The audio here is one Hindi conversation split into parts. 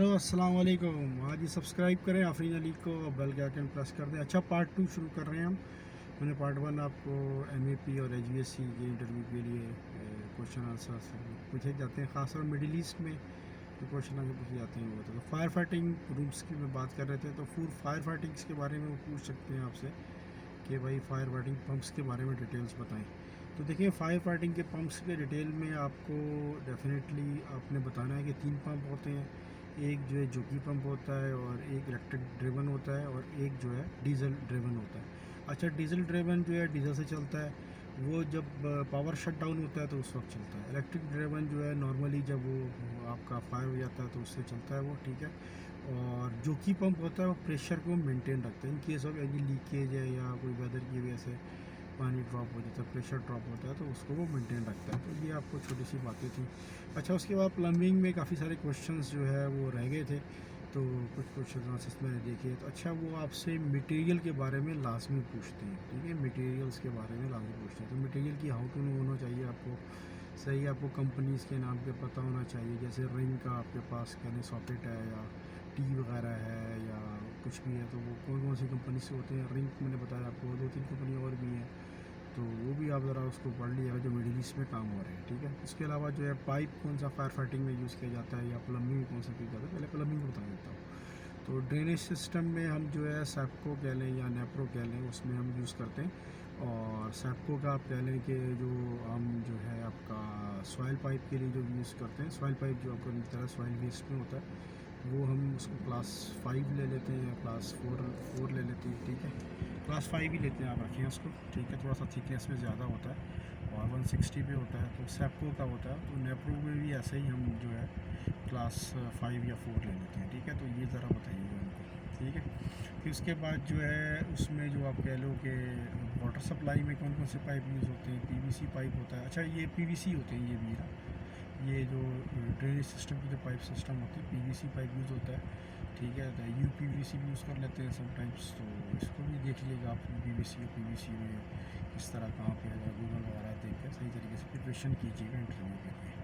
हेलो अस्सलाम वालेकुम। आज ही सब्सक्राइब करें आफरीन अली को, बेल के आइकन प्रेस कर दें। अच्छा, पार्ट 2 शुरू कर रहे हैं हम। मैंने पार्ट 1 आपको एमएपी और एचवीएससी के इंटरव्यू के लिए क्वेश्चन आंसर पूछे जाते हैं, ख़ासतौर मिडिल ईस्ट में जो क्वेश्चन आगे पूछे जाते हैं वो। तो फायर फाइटिंग रूम्स की मैं बात कर रहे थे, तो फुल फायर फाइटिंग्स के बारे में वो पूछ सकते हैं आपसे कि भाई फायर फाइटिंग पम्प्स के बारे में डिटेल्स बताएं। तो देखिए, फायर फाइटिंग के पम्प्स के डिटेल में आपको डेफिनेटली आपने बताना है कि 3 पंप होते हैं। एक जो है जोकी पंप होता है, और एक इलेक्ट्रिक ड्रिवन होता है, और एक जो है डीजल ड्रिवन होता है। अच्छा, डीजल ड्रिवन जो है डीजल से चलता है, वो जब पावर शट डाउन होता है तो उस वक्त चलता है। इलेक्ट्रिक ड्रिवन जो है नॉर्मली जब वो आपका फायर हो जाता है तो उससे चलता है वो, ठीक है। और जोकी पंप होता है वो प्रेशर को मेंटेन रखता है। In case of any leakage है या कोई वेदर की वजह से पानी ड्रॉप हो जाता है, प्रेशर ड्रॉप होता है, तो उसको वो मेंटेन रखता है। तो ये आपको छोटी सी बातें थी। अच्छा, उसके बाद प्लम्बिंग में काफ़ी सारे क्वेश्चंस जो है वो रह गए थे, तो कुछ क्वेश्चन आंसर्स मैंने देखे। तो अच्छा, वो आपसे मटेरियल के बारे में लाजमी पूछते हैं, ठीक है। मटेरियल्स के बारे में लाजमी पूछते हैं। तो मटेरियल की हाउ टू नो होना चाहिए आपको, सही आपको कंपनीज़ के नाम पे पता होना चाहिए। जैसे रिंग का आपके पास कहने सॉकेट है, या टी वगैरह है, या कुछ भी है, तो वो कौन कौन सी कंपनी से होते हैं। रिंग मैंने बताया आपको, 2-3 कंपनी और भी हैं, तो वो भी आप ज़रा उसको पढ़ लीजिएगा जो मिडिल ईस्ट में काम हो रहे हैं, ठीक है। इसके अलावा जो है पाइप कौन सा फायर फाइटिंग में यूज़ किया जाता है, या प्लम्बिंग में कौन सा किया जाता है। पहले प्लम्बिंग बता देता हूँ। तो ड्रेनेज सिस्टम में हम जो है सैपको कह लें या नेप्रो कह लें, उसमें हम यूज़ करते हैं। और सैपको का आप कह लें कि जो हम जो है आपका सॉइल पाइप के लिए जो यूज़ करते हैं, सॉइल पाइप जो आपको मिलता है सॉइल वेस्ट में होता है, वो हम उसको क्लास 5 ले लेते हैं, या क्लास 4 ले लेते हैं, ठीक है। क्लास 5 ही लेते हैं, आप रखें उसको, ठीक है। थोड़ा सा थिकनेस में ज़्यादा होता है, और 160 पे होता है, तो सैपको का होता है। तो नेप्रो में भी ऐसे ही हम जो है क्लास 5 या 4 ले लेते हैं, ठीक है। तो ये ज़रा बताइएगा उनको, ठीक है। फिर उसके बाद जो है उसमें जो आप कह लो कि वाटर सप्लाई में कौन कौन से पाइप यूज़ होते हैं। पीवीसी पाइप होता है। अच्छा, ये पीवीसी होते हैं, ये भी ना, ये जो ड्रेनेज सिस्टम की जो पाइप सिस्टम होती है, पीवीसी पाइप यूज़ होता है, ठीक है। तो यूपीवीसी भी यूज़ कर लेते हैं समटाइम्स, तो इसको भी देख लीजिएगा आप, पीवीसी और पीवीसी में किस तरह कहाँ पे अगर गूगल वगैरह देख कर सही तरीके से प्रिपरेशन कीजिएगा इंटरव्यू के लिए,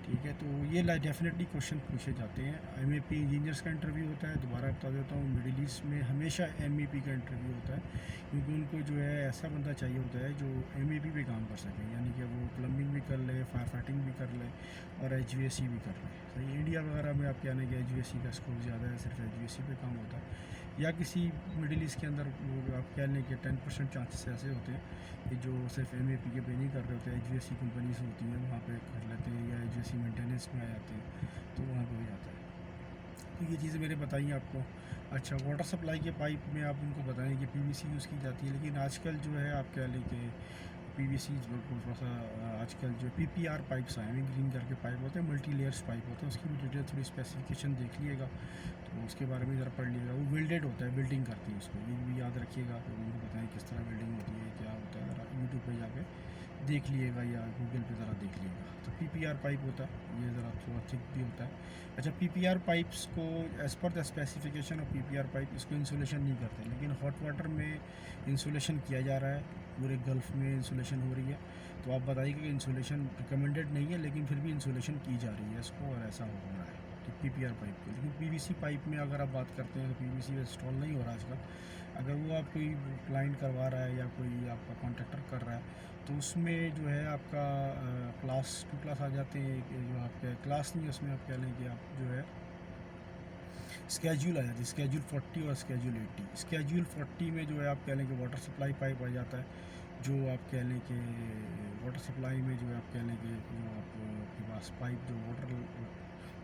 ठीक है। तो ये डेफिनेटली क्वेश्चन पूछे जाते हैं। एमएपी इंजीनियर्स का इंटरव्यू होता है, दोबारा बता देता हूँ, मिडिल ईस्ट में हमेशा एमएपी का इंटरव्यू होता है, क्योंकि उनको जो है ऐसा बंदा चाहिए होता है जो एमएपी पे काम कर सके, यानी कि वो प्लम्बिंग भी कर ले, फायर फाइटिंग भी कर ले, और एचवीएसी भी कर ले। सही, इंडिया वगैरह में आप कहने कि एचवीएसी का स्कोप ज़्यादा है, सिर्फ एचवीएसी पे काम होता है, या किसी मिडिल ईस्ट के अंदर वो आप कह लें कि 10% चांसेस ऐसे होते हैं कि जो सिर्फ एमएपी के पे नहीं कर रहे होते, एचवीएसी कंपनीज होती हैं वहाँ पे कर लेते हैं, या एचवीएसी मेंटेनेंस में आ जाते हैं, तो वहाँ पे हो जाता है। तो ये चीज़ें मैंने बताई आपको। अच्छा, वाटर सप्लाई के पाइप में आप उनको बताएं कि पीवीसी यूज़ की जाती है, लेकिन आजकल जो है आप कह लें कि पीवीसी थोड़ा सा आजकल जो पीपीआर पाइप्स आए हैं, ग्रीन करके पाइप होते हैं, मल्टी लेयर्स पाइप होते हैं, उसकी भी डिटेल थोड़ी स्पेसिफिकेशन देख लीजिएगा, तो उसके बारे में ज़रा पढ़ लीजिएगा। वो वेल्डेड होता है, बिल्डिंग करती है उसको, ये भी याद रखिएगा। तो उनको बताएं किस तरह बिल्डिंग होती है, क्या होता है, ज़रा यूट्यूब पर जाके देख लिएगा, या गूगल पे ज़रा देख लिएगा। तो पीपीआर पाइप होता है, ये ज़रा थोड़ा थिक भी होता है। अच्छा, पीपीआर पाइप्स को as per the specification of PPR pipe इसको इंसुलेशन नहीं करते, लेकिन हॉट वाटर में इंसुलेशन किया जा रहा है, पूरे गल्फ़ में इंसुलेशन हो रही है। तो आप बताइए कि इंसुलेशन रिकमेंडेड नहीं है, लेकिन फिर भी इंसुलेशन की जा रही है इसको, और ऐसा हो रहा है कि पीपीआर पाइप को। लेकिन पीवीसी पाइप में अगर आप बात करते हैं तो पीवीसी इंस्टॉल नहीं हो रहा आजकल। अगर वो आप कोई क्लाइंट करवा रहा है, या कोई आपका कॉन्ट्रैक्टर कर रहा है, तो उसमें जो है आपका क्लास 2 क्लास आ जाते हैं, जो आपके क्लास नहीं है, उसमें आप कह लें कि आप जो है स्केड्यूल आ जाती है, स्केड्यूल 40 और स्केड्यूल 80। स्केड्यूल 40 में जो है आप कह लें कि वाटर सप्लाई पाइप आ जाता है, जो आप कह लें कि वाटर सप्लाई में जो है आप कह लें कि जो आपके पास पाइप जो वाटर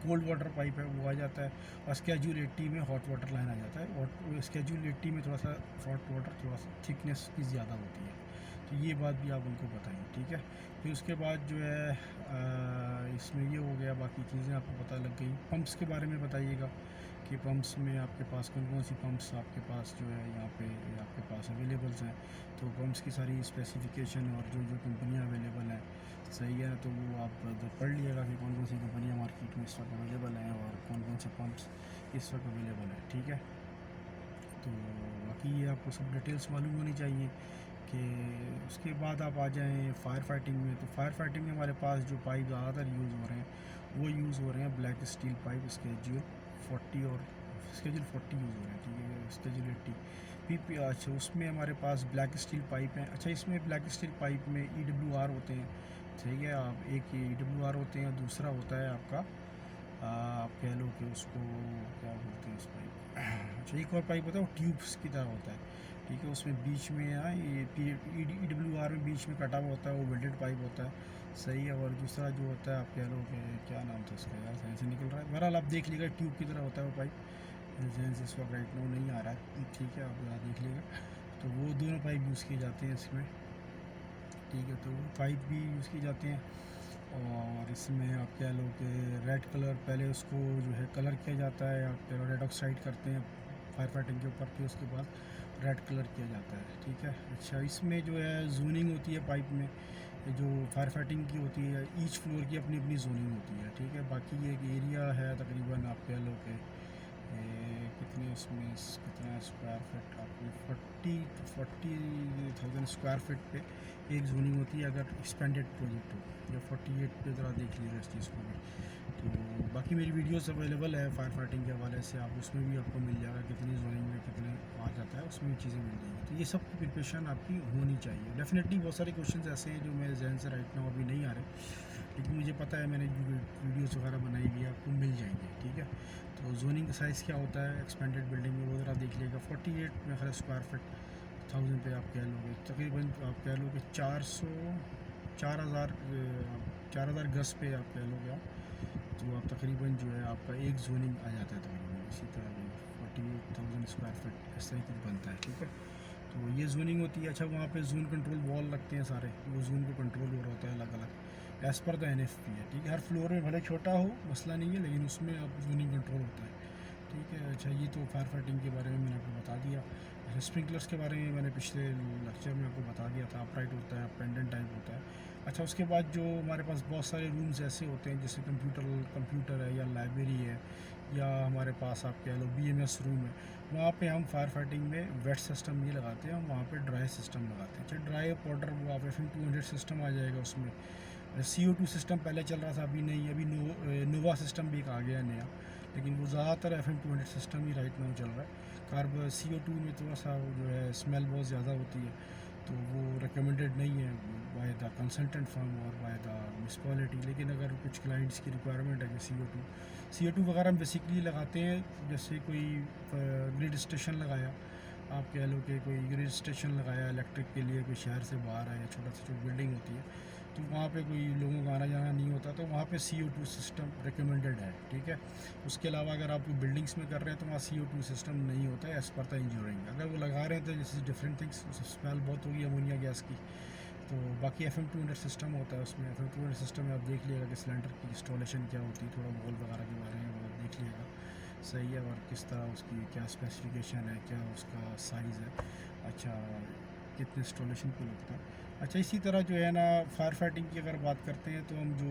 कोल्ड वाटर पाइप है वो आ जाता है। और स्केड्यूल 80 में हॉट वाटर लाइन आ जाता है, और स्केड्यूल 80 में थोड़ा सा हॉट वाटर थोड़ा सा थिकनेस की ज़्यादा होती है। तो ये बात भी आप उनको बताएं, ठीक है। फिर उसके बाद जो है इसमें ये हो गया, बाकी चीज़ें आपको पता लग गई। पंप्स के बारे में बताइएगा कि पंप्स में आपके पास कौन कौन सी पंप्स आपके पास जो है यहाँ पे आपके पास अवेलेबल्स हैं। तो पंप्स की सारी स्पेसिफिकेशन और जो जो कंपनियाँ अवेलेबल हैं, सही है, तो वो आप पढ़ लिएगा कि कौन कौन सी कंपनियाँ मार्केट में इस वक्त अवेलेबल हैं, और कौन कौन से पंप्स इस वक्त अवेलेबल हैं, ठीक है। तो बाकी ये आपको सब डिटेल्स मालूम होनी चाहिए। कि उसके बाद आप आ जाएँ फायर फाइटिंग में। तो फायर फाइटिंग में हमारे पास जो पाइप ज़्यादातर यूज़ हो रहे हैं, वो यूज़ हो रहे हैं ब्लैक स्टील पाइप, स्केड्यूल 40 और स्केजल 40 यूज़ हो रहा है, ठीक है, स्केजल 80 पी। अच्छा, उसमें हमारे पास ब्लैक स्टील पाइप है। अच्छा, इसमें ब्लैक स्टील पाइप में EWR होते हैं, ठीक है। आप एक EWR होते हैं, दूसरा होता है आपका आप कह लो कि उसको क्या बोलते हैं उस पाइप अच्छा, एक और पाइप होता है वो ट्यूब्स की तरह होता है, ठीक है। उसमें बीच में ये EWR में बीच में कटा हुआ होता है, वो वेल्डेड पाइप होता है, सही है। और दूसरा जो होता है आप कह लो कि क्या नाम था उसका, यार सही से निकल रहा है, बहरहाल आप देख लीजिएगा, ट्यूब की तरह होता है वो पाइप। जैन से इस वक्त राइट नाउ नहीं आ रहा है, ठीक है, आप ज़रा देख लीजिएगा। तो वो दोनों पाइप यूज़ किए जाते हैं इसमें, ठीक है। तो वो पाइप भी यूज़ किए जाते हैं। और इसमें आप कह लो कि रेड कलर पहले उसको जो है कलर किया जाता है, आप कह लो रेड ऑक्साइड करते हैं फायर फाइटिंग के ऊपर, फिर उसके बाद रेड कलर किया जाता है, ठीक है। अच्छा, इसमें जो है जोनिंग होती है पाइप में, जो फायर फाइटिंग की होती है, ईच फ्लोर की अपनी अपनी जोनिंग होती है, ठीक है। बाकी ये एक एरिया है तकरीबन आप कह लो कि कितने उसमें कितना स्क्वायर फिट आपको 40,000 स्क्वायर फिट पे एक जोनिंग होती है अगर एक्सपेंडेड प्रोजेक्ट हो, या 48 पे ज़रा देख लीजिएगा इस चीज़ को भी। तो बाकी मेरी वीडियोस अवेलेबल है फायर फाइटिंग के हवाले से, आप उसमें भी आपको मिल जाएगा कितनी जोनिंग में कितने आ जाता है, उसमें भी चीज़ें मिल जाएंगी। तो ये सब की प्रिपरेशन आपकी होनी चाहिए डेफिनेटली। बहुत सारे क्वेश्चन ऐसे हैं जो मेरे जहन से राइट नाउ अभी नहीं आ रहे, लेकिन मुझे पता है मैंने जो वीडियोज़ वगैरह बनाई हुई है आपको मिल जाएंगे, ठीक है। तो जोनिंग का साइज़ क्या होता है एक्सपेंडेड बिल्डिंग में, वो ज़रा देख लेगा। 48 में खैर स्क्वायर फिट 1000 पे आप कह लोगे तकरीबन, आप कह लो कि 4,000 गज पे आप कह लोगे आप, तो आप तकरीबन जो है आपका एक जोनिंग आ जाता है तकरीबन इसी तरह 48,000 स्क्वायर फिट इस तरह कुछ बनता है, ठीक है। तो ये जोनिंग होती है। अच्छा, वहाँ पे जोन कंट्रोल वॉल लगते हैं सारे, वो जोन को कंट्रोल हो रहा होता है अलग अलग एज़ पर द NFP है, ठीक है। हर फ्लोर में भले छोटा हो मसला नहीं है, लेकिन उसमें अब जोनिंग कंट्रोल होता है, ठीक है। अच्छा, ये तो फायर फाइटिंग के बारे में मैंने आपको बता दिया। अच्छा, स्प्रिंकलर्स के बारे में मैंने पिछले लेक्चर में आपको बता दिया था, अपराइट होता है, पेंडेंट टाइप होता है। अच्छा, उसके बाद जो हमारे पास बहुत सारे रूम्स ऐसे होते हैं जैसे कंप्यूटर है, या लाइब्रेरी है, या हमारे पास आप कह लो BMS रूम है, वहाँ पे हम फायर फाइटिंग में वेट सिस्टम ये लगाते हैं, हम वहाँ पे ड्राई सिस्टम लगाते हैं। अच्छा, ड्राई पाउडर वो आप FM200 सिस्टम आ जाएगा उसमें। CO2 सिस्टम पहले चल रहा था, अभी नहीं, अभी नोवा सिस्टम भी एक आ गया नया, लेकिन वो ज़्यादातर FM200 सिस्टम ही राइट नाउ चल रहा है। CO2 में थोड़ा सा जो है स्मेल बहुत ज़्यादा होती है, तो वो रिकमेंडेड नहीं है बाय द कंसल्टेंट फर्म और बाय द म्यूनसिपैलिटी। लेकिन अगर कुछ क्लाइंट्स की रिक्वायरमेंट है कि CO2 वगैरह हम बेसिकली लगाते हैं, जैसे कोई ग्रिड स्टेशन लगाया, आप कह लो कि कोई ग्रिड स्टेशन लगाया इलेक्ट्रिक के लिए, कोई शहर से बाहर है, या छोटा सा जो बिल्डिंग होती है, तो वहाँ पे कोई लोगों का आना जाना नहीं होता, तो वहाँ पे CO2 सिस्टम रिकमेंडेड है, ठीक है। उसके अलावा अगर आप बिल्डिंग्स में कर रहे हैं तो वहाँ CO2 सिस्टम नहीं होता है एज़ पर द इंजीनियरिंग। अगर वो लगा रहे हैं तो this is different things, smell बहुत होगी अमोनिया गैस की। तो बाकी FM200 सिस्टम होता है, उसमें FM200 सिस्टम में आप देख लीजिएगा कि सिलेंडर की इंस्टॉलेशन क्या होती है, थोड़ा वॉल वगैरह के बारे में वो देख लीजिएगा, सही है। और किस तरह उसकी क्या स्पेसिफिकेशन है, क्या उसका साइज़ है, अच्छा कितने इंस्टॉलेशन को लगता है। अच्छा, इसी तरह जो है ना फायर फाइटिंग की अगर बात करते हैं तो हम जो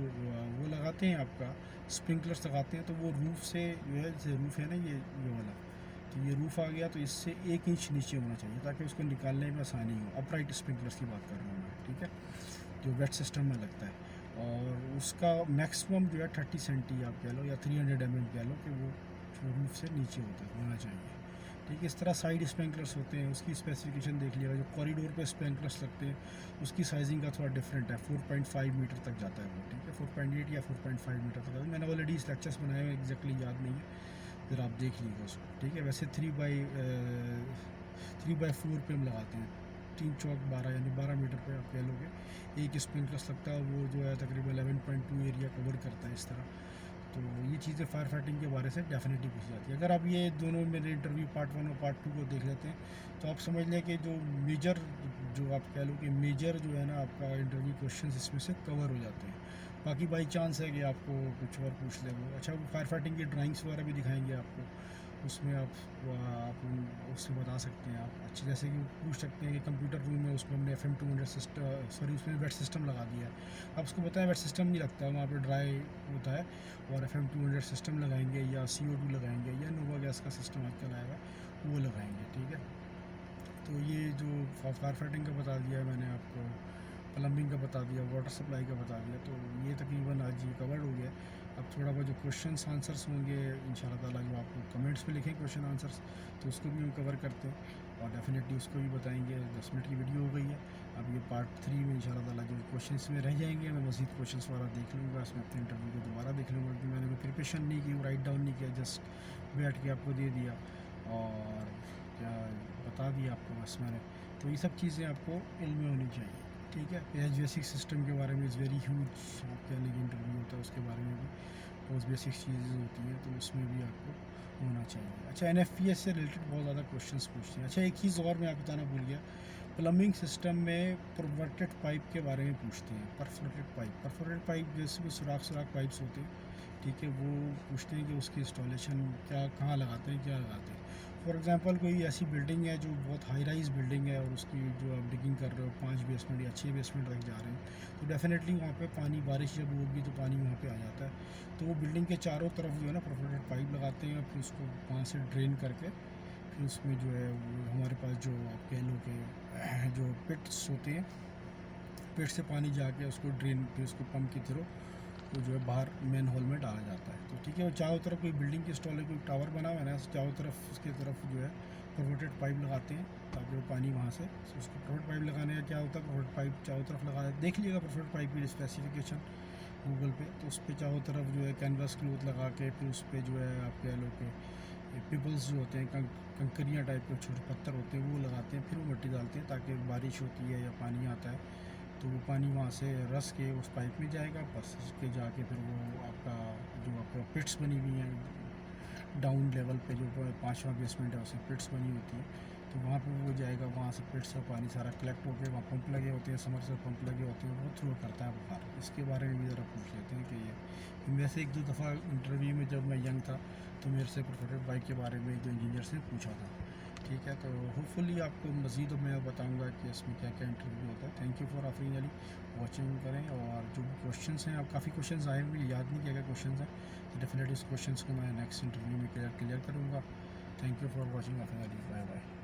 वो लगाते हैं आपका स्प्रिंकलर्स लगाते हैं, तो वो रूफ़ से जो है, जैसे रूफ़ है ना ये वाला, तो ये रूफ़ आ गया तो इससे 1 इंच नीचे होना चाहिए ताकि उसको निकालने में आसानी हो। अपराइट स्प्रिंकलर्स की बात कर रहा हूँ मैं, ठीक है, जो वेट सिस्टम में लगता है। और उसका मैक्सिमम जो है 30 सेंटी आप कह लो, या 300 mm कह लो, कि वो रूफ से नीचे होना चाहिए, ठीक है। इस तरह साइड स्प्रिंकलर्स होते हैं, उसकी स्पेसिफिकेशन देख लिएगा। जो कॉरिडोर पे स्प्रिंकलर्स लगते हैं उसकी साइजिंग का थोड़ा डिफरेंट है, 4.5 मीटर तक जाता है वो, ठीक है, 4.8 या 4.5 मीटर तक। मैंने ऑलरेडी इस लेक्चर्स बनाए हुए, एग्जैक्टली याद नहीं है, फिर आप देख लीजिएगा उसको, ठीक है। वैसे 3/4 पे हम लगाते हैं, 3 चौक 12 यानी 12 मीटर पे आप कह लोगे एक स्प्रिंकलर्स लगता है, वो जो है तकरीबन 11.2 एरिया कवर करता है इस तरह। तो ये चीज़ें फायर फाइटिंग के बारे से डेफिनेटली पूछ जाती है। अगर आप ये दोनों मेरे इंटरव्यू पार्ट 1 और पार्ट 2 को देख लेते हैं तो आप समझ लें कि जो मेजर, जो आप कह लो कि मेजर जो है ना आपका इंटरव्यू क्वेश्चंस इसमें से कवर हो जाते हैं। बाकी बाई चांस है कि आपको कुछ और पूछ ले वो। अच्छा, वो फायर फाइटिंग की ड्राइंग्स वगैरह भी दिखाएंगे आपको, उसमें आप उससे बता सकते हैं आप। अच्छा, जैसे कि पूछ सकते हैं कि कंप्यूटर रूम में उसमें हमने FM200 सिस्टम, सॉरी उसमें वेट सिस्टम लगा दिया है, आप उसको बताएं वेट सिस्टम नहीं लगता, वहाँ पे ड्राई होता है, और FM200 सिस्टम लगाएंगे, या CO2 लगाएंगे, या नोवा गैस का सिस्टम आजकल आएगा वो लगाएंगे, ठीक है। तो ये जो फायर फाइटिंग का बता दिया मैंने आपको, प्लम्बिंग का बता दिया, वाटर सप्लाई का बता दिया, तो ये तकरीबन आज ये कवर्ड हो गया। अब थोड़ा बहुत जो क्वेश्चंस आंसर्स होंगे इंशाल्लाह ताला जो आप कमेंट्स में लिखें क्वेश्चन आंसर्स, तो उसको भी हम कवर करते हैं और डेफिनेटली उसको भी बताएंगे। 10 मिनट की वीडियो हो गई है, अब ये पार्ट 3 में इंशाल्लाह ताला जो क्वेश्चंस में रह जाएंगे मैं मज़ीद क्वेश्चंस वाला देख लूँगा, इसमें अपने इंटरव्यू को दोबारा देख लूँगा कि मैंने कोई प्रिपरेशन नहीं की, राइट डाउन नहीं किया, जस्ट बैठ के आपको दे दिया और क्या बता दिया आपको बस मैंने। तो ये सब चीज़ें आपको इल्म में होनी चाहिए, ठीक है। एच बेसिक सिस्टम के बारे में इज़ वेरी ह्यूज, आपके यानी कि इंटरव्यू होता है उसके बारे में भी पोस्ट बेसिक चीज़ें होती हैं, तो उसमें भी आपको होना चाहिए। अच्छा, NFPS से रिलेटेड बहुत ज़्यादा क्वेश्चंस पूछते हैं। अच्छा, एक चीज़ और मैं आपको बताना भूल गया, प्लम्बिंग सिस्टम में परफोरेटेड पाइप के बारे में पूछते हैं। परफोरेटेड पाइप जैसे कि सुराख पाइप्स होते हैं, ठीक है, वो पूछते हैं कि उसकी इंस्टॉलेशन क्या, कहाँ लगाते हैं, क्या लगाते हैं। फॉर एग्जांपल कोई ऐसी बिल्डिंग है जो बहुत हाई राइज बिल्डिंग है और उसकी जो आप डिगिंग कर रहे हो 5 बेसमेंट या 6 बेसमेंट तक जा रहे हैं, तो डेफिनेटली वहाँ पे पानी, बारिश जब होगी तो पानी वहाँ पे आ जाता है। तो वो बिल्डिंग के चारों तरफ जो है ना परफोरेटेड पाइप लगाते हैं, फिर उसको वहाँ से ड्रेन करके फिर उसमें जो है वो हमारे पास जो आप कह लो कि जो पिट्स होते हैं, पिट से पानी जाके उसको ड्रेन, फिर उसको पंप की थ्रू वो जो है बाहर मेन हॉल में डाला जाता है। तो ठीक है, वो चारों तरफ कोई बिल्डिंग की स्टॉल है, कोई टावर बना हुआ है ना, चारों तरफ उसके तरफ जो है परफोरेटेड पाइप लगाते हैं ताकि वो पानी वहाँ से, उसको परफोरेटेड पाइप लगाने का क्या होता है, परफोरेटेड पाइप चारों तरफ लगा देख लीजिएगा परफोरेटेड पाइप की स्पेसिफिकेशन गूगल पे, तो उस पर चारों तरफ जो है कैनवास क्लॉथ लगा के फिर उस पर जो है आप कह लो कि पिपल्स जो होते हैं, कंकरियाँ टाइप के छोटे पत्थर होते हैं, वो लगाते हैं, फिर वो मिट्टी डालते हैं ताकि बारिश होती है या पानी आता है तो वो पानी वहाँ से रस के उस पाइप में जाएगा, बस उसके जाके फिर वो आपका जो आपका पिट्स बनी हुई हैं डाउन लेवल पे, जो 5वां बेसमेंट है उसमें पिट्स बनी होती है, तो वहाँ पे वो जाएगा, वहाँ से पिट्स का पानी सारा कलेक्ट होकर वहाँ पंप लगे होते हैं, समरसेबल पंप लगे होते हैं, वो थ्रो करता है बाहर। इसके बारे में भी ज़रा पूछ लेते हैं कि ये वैसे 1-2 दफ़ा इंटरव्यू में जब मैं यंग था तो मेरे से परफोरेटेड बाइक के बारे में जो इंजीनियर से पूछा था, ठीक है। तो होपफुली आपको मज़ीद मैं बताऊंगा कि इसमें क्या क्या इंटरव्यू होता है। Thank you for Afreen Ali, watching करें और जो क्वेश्चंस हैं, आप काफ़ी क्वेश्चंस आए हुए, याद नहीं किया क्या क्वेश्चंस हैं, तो डेफिनेटली इस क्वेश्चंस को मैं नेक्स्ट इंटरव्यू में क्लियर करूँगा। Thank you for watching Afreen Ali, bye bye.